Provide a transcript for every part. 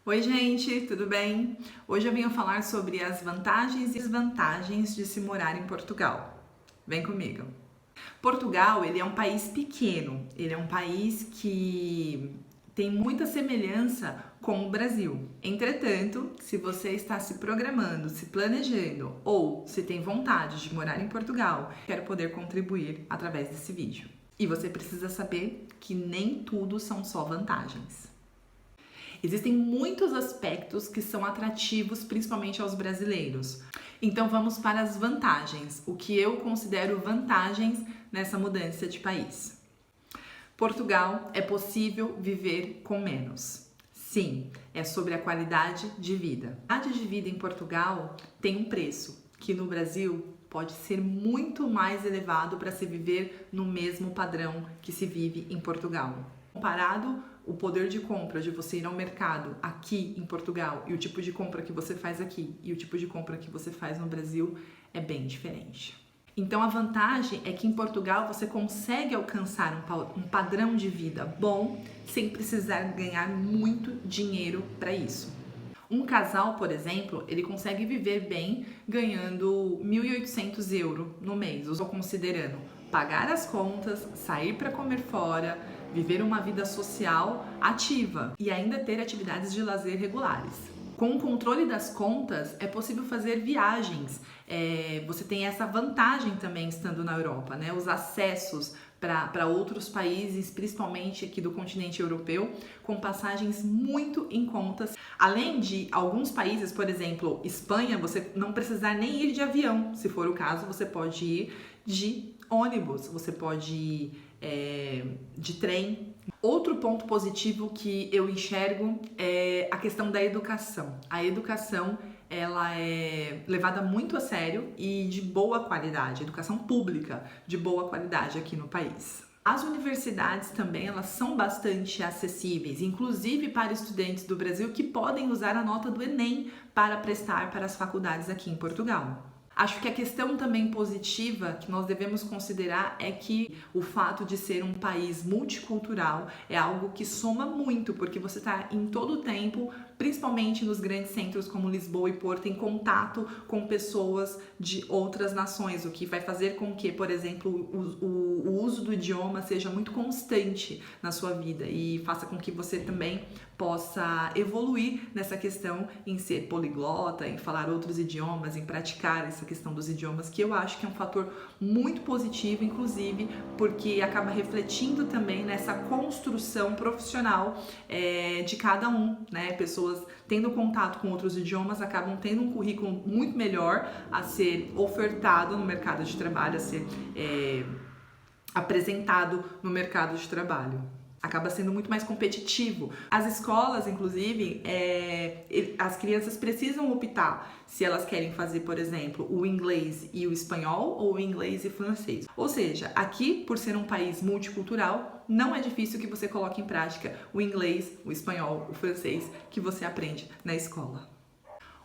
Oi gente, tudo bem? Hoje eu venho falar sobre as vantagens e desvantagens de se morar em Portugal. Vem comigo. Portugal, ele é um país pequeno, ele é um país que tem muita semelhança com o Brasil. Entretanto, se você está se programando, se planejando ou se tem vontade de morar em Portugal, quero poder contribuir através desse vídeo. E você precisa saber que nem tudo são só vantagens. Existem muitos aspectos que são atrativos, principalmente aos brasileiros. Então vamos para as vantagens, o que eu considero vantagens nessa mudança de país. Portugal, é possível viver com menos. Sim, é sobre a qualidade de vida. A qualidade de vida em Portugal tem um preço, que no Brasil pode ser muito mais elevado para se viver no mesmo padrão que se vive em Portugal. Comparado o poder de compra de você ir ao mercado aqui em Portugal e o tipo de compra que você faz aqui e o tipo de compra que você faz no Brasil é bem diferente. Então a vantagem é que em Portugal você consegue alcançar um padrão de vida bom sem precisar ganhar muito dinheiro para isso. Um casal, por exemplo, ele consegue viver bem ganhando 1.800 euros no mês, eu estou considerando pagar as contas, sair para comer fora, viver uma vida social ativa e ainda ter atividades de lazer regulares. Com o controle das contas, é possível fazer viagens. Você tem essa vantagem também estando na Europa, né? Os acessos para outros países, principalmente aqui do continente europeu, com passagens muito em contas. Além de alguns países, por exemplo, Espanha, você não precisar nem ir de avião. Se for o caso, você pode ir de ônibus, você pode ir de trem. Outro ponto positivo que eu enxergo é a questão da educação. A educação, ela é levada muito a sério e de boa qualidade, educação pública de boa qualidade aqui no país. As universidades também, elas são bastante acessíveis, inclusive para estudantes do Brasil que podem usar a nota do Enem para prestar para as faculdades aqui em Portugal. Acho que a questão também positiva que nós devemos considerar é que o fato de ser um país multicultural é algo que soma muito, porque você está em todo o tempo, principalmente nos grandes centros como Lisboa e Porto, em contato com pessoas de outras nações, o que vai fazer com que, por exemplo, o uso do idioma seja muito constante na sua vida e faça com que você também possa evoluir nessa questão em ser poliglota, em falar outros idiomas, em praticar essa questão dos idiomas, que eu acho que é um fator muito positivo, inclusive porque acaba refletindo também nessa construção profissional de cada um, né? Pessoas tendo contato com outros idiomas acabam tendo um currículo muito melhor a ser ofertado no mercado de trabalho, a ser apresentado no mercado de trabalho. Acaba sendo muito mais competitivo. As escolas, inclusive, as crianças precisam optar se elas querem fazer, por exemplo, o inglês e o espanhol ou o inglês e francês. Ou seja, aqui, por ser um país multicultural, não é difícil que você coloque em prática o inglês, o espanhol, o francês que você aprende na escola.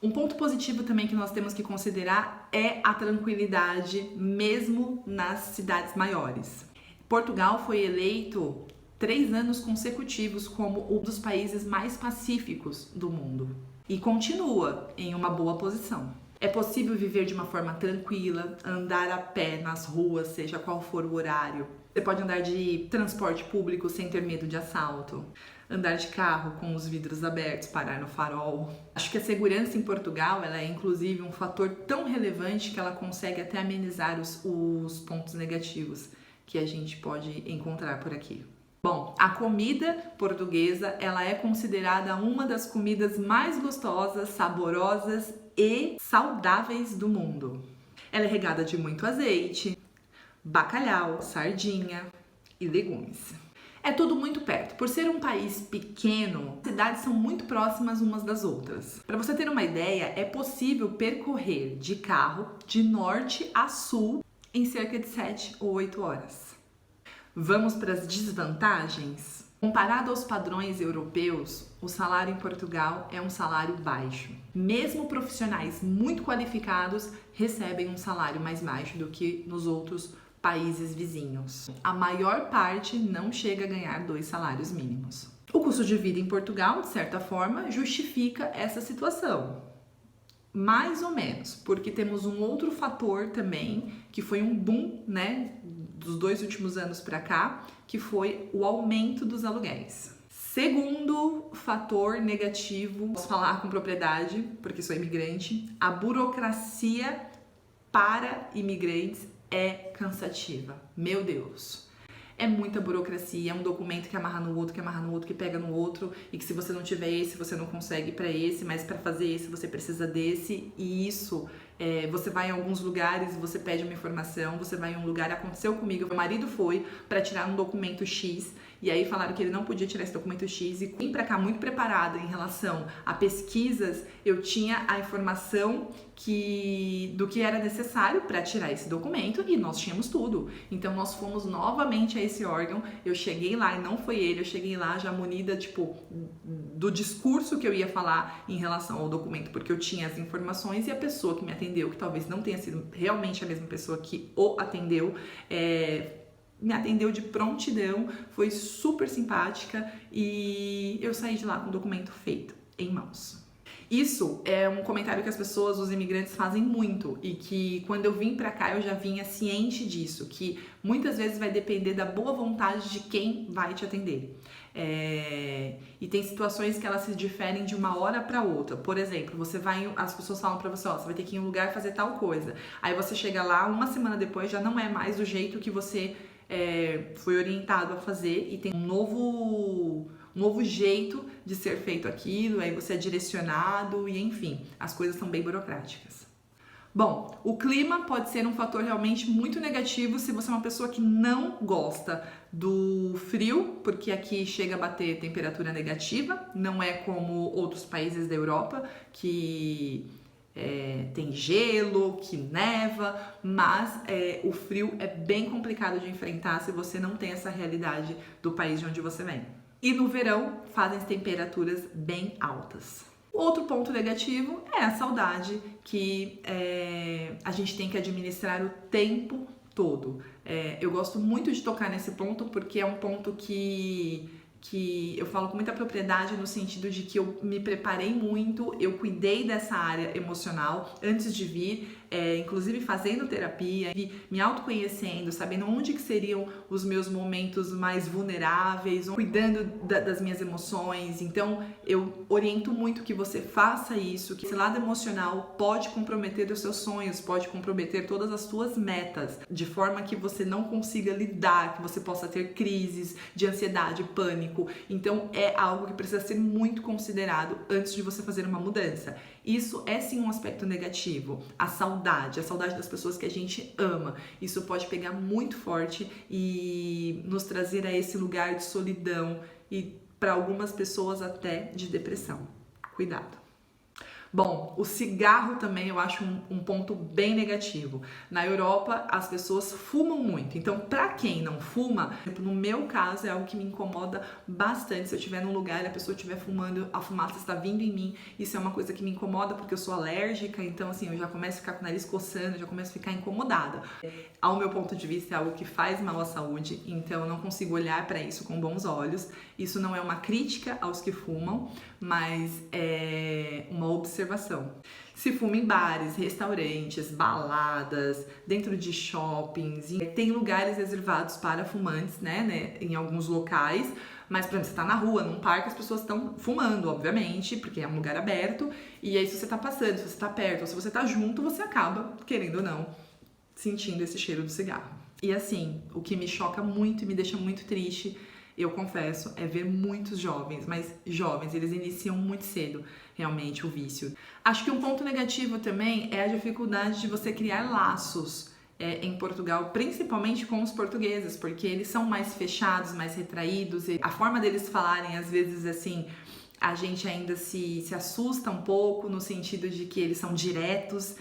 Um ponto positivo também que nós temos que considerar é a tranquilidade, mesmo nas cidades maiores. Portugal foi eleito 3 anos consecutivos como um dos países mais pacíficos do mundo e continua em uma boa posição. É possível viver de uma forma tranquila, andar a pé nas ruas, seja qual for o horário. Você pode andar de transporte público sem ter medo de assalto, andar de carro com os vidros abertos, parar no farol. Acho que a segurança em Portugal, ela é inclusive um fator tão relevante que ela consegue até amenizar os pontos negativos que a gente pode encontrar por aqui. Bom, a comida portuguesa, ela é considerada uma das comidas mais gostosas, saborosas e saudáveis do mundo. Ela é regada de muito azeite, bacalhau, sardinha e legumes. É tudo muito perto. Por ser um país pequeno, as cidades são muito próximas umas das outras. Para você ter uma ideia, é possível percorrer de carro de norte a sul em cerca de 7 ou 8 horas. Vamos para as desvantagens? Comparado aos padrões europeus, o salário em Portugal é um salário baixo. Mesmo profissionais muito qualificados recebem um salário mais baixo do que nos outros países vizinhos. A maior parte não chega a ganhar 2 salários mínimos. O custo de vida em Portugal, de certa forma, justifica essa situação. Mais ou menos, porque temos um outro fator também, que foi um boom, né, dos 2 últimos anos para cá, que foi o aumento dos aluguéis. Segundo fator negativo, posso falar com propriedade, porque sou imigrante, a burocracia para imigrantes é cansativa. Meu Deus! É muita burocracia, é um documento que amarra no outro, que amarra no outro, que pega no outro, e que se você não tiver esse, você não consegue para esse, mas para fazer esse você precisa desse, e isso, você vai em alguns lugares, você pede uma informação, você vai em um lugar, aconteceu comigo, meu marido foi para tirar um documento X, e aí falaram que ele não podia tirar esse documento X, e vim pra cá muito preparada em relação a pesquisas, eu tinha a informação do que era necessário para tirar esse documento, e nós tínhamos tudo. Então nós fomos novamente a esse órgão, eu cheguei lá, e não foi ele, eu cheguei lá já munida, tipo, do discurso que eu ia falar em relação ao documento, porque eu tinha as informações, e a pessoa que me atendeu, que talvez não tenha sido realmente a mesma pessoa que o atendeu, me atendeu de prontidão, foi super simpática e eu saí de lá com o documento feito em mãos. Isso é um comentário que as pessoas, os imigrantes, fazem muito e que quando eu vim pra cá eu já vinha ciente disso, que muitas vezes vai depender da boa vontade de quem vai te atender. E tem situações que elas se diferem de uma hora para outra. Por exemplo, as pessoas falam pra você, ó, você vai ter que ir em um lugar fazer tal coisa. Aí você chega lá, uma semana depois já não é mais do jeito que você foi orientado a fazer e tem um novo jeito de ser feito aquilo, aí você é direcionado e enfim, as coisas são bem burocráticas. Bom, o clima pode ser um fator realmente muito negativo se você é uma pessoa que não gosta do frio, porque aqui chega a bater temperatura negativa, não é como outros países da Europa que tem gelo, que neva, mas o frio é bem complicado de enfrentar se você não tem essa realidade do país de onde você vem. E no verão fazem temperaturas bem altas. Outro ponto negativo é a saudade que a gente tem que administrar o tempo todo. Eu gosto muito de tocar nesse ponto porque é um ponto que eu falo com muita propriedade no sentido de que eu me preparei muito, eu cuidei dessa área emocional antes de vir, inclusive fazendo terapia, me autoconhecendo, sabendo onde que seriam os meus momentos mais vulneráveis, cuidando das minhas emoções. Então eu oriento muito que você faça isso, que esse lado emocional pode comprometer os seus sonhos, pode comprometer todas as suas metas, de forma que você não consiga lidar, que você possa ter crises de ansiedade, pânico. Então é algo que precisa ser muito considerado antes de você fazer uma mudança. Isso é sim um aspecto negativo, a saudade das pessoas que a gente ama. Isso pode pegar muito forte e nos trazer a esse lugar de solidão e para algumas pessoas até de depressão. Cuidado. Bom, o cigarro também eu acho um ponto bem negativo. Na Europa, as pessoas fumam muito. Então, para quem não fuma, no meu caso, é algo que me incomoda bastante. Se eu estiver num lugar e a pessoa estiver fumando, a fumaça está vindo em mim, isso é uma coisa que me incomoda porque eu sou alérgica. Então, assim, eu já começo a ficar com o nariz coçando, eu já começo a ficar incomodada. Ao meu ponto de vista, é algo que faz mal à saúde. Então, eu não consigo olhar para isso com bons olhos. Isso não é uma crítica aos que fumam, mas é uma observação. Se fuma em bares, restaurantes, baladas, dentro de shoppings, tem lugares reservados para fumantes, né, em alguns locais, mas, por exemplo, você tá na rua, num parque, as pessoas estão fumando, obviamente, porque é um lugar aberto, e aí se você tá passando, se você tá perto, ou se você tá junto, você acaba, querendo ou não, sentindo esse cheiro do cigarro. E assim, o que me choca muito e me deixa muito triste, eu confesso, é ver muitos jovens, mas jovens, eles iniciam muito cedo, realmente, o vício. Acho que um ponto negativo também é a dificuldade de você criar laços em Portugal, principalmente com os portugueses, porque eles são mais fechados, mais retraídos, e a forma deles falarem, às vezes, assim, a gente ainda se assusta um pouco, no sentido de que eles são diretos.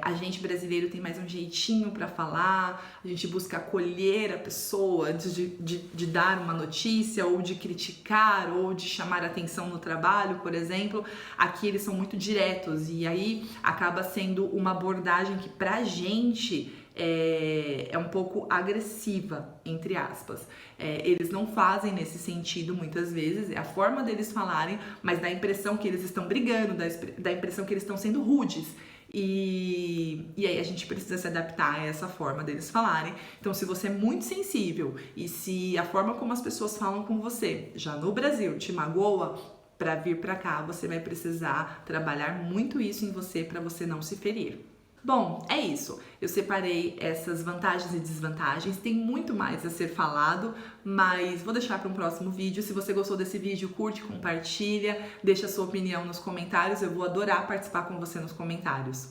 A gente brasileiro tem mais um jeitinho para falar, a gente busca acolher a pessoa antes de dar uma notícia ou de criticar ou de chamar atenção no trabalho, por exemplo. Aqui eles são muito diretos e aí acaba sendo uma abordagem que pra gente é um pouco agressiva, entre aspas. Eles não fazem nesse sentido muitas vezes, é a forma deles falarem, mas dá a impressão que eles estão brigando, dá a impressão que eles estão sendo rudes. E aí a gente precisa se adaptar a essa forma deles falarem. Então, se você é muito sensível e se a forma como as pessoas falam com você, já no Brasil, te magoa, para vir para cá você vai precisar trabalhar muito isso em você para você não se ferir. Bom, é isso. Eu separei essas vantagens e desvantagens. Tem muito mais a ser falado, mas vou deixar para um próximo vídeo. Se você gostou desse vídeo, curte, compartilha, deixa a sua opinião nos comentários. Eu vou adorar participar com você nos comentários.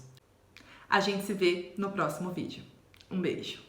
A gente se vê no próximo vídeo. Um beijo!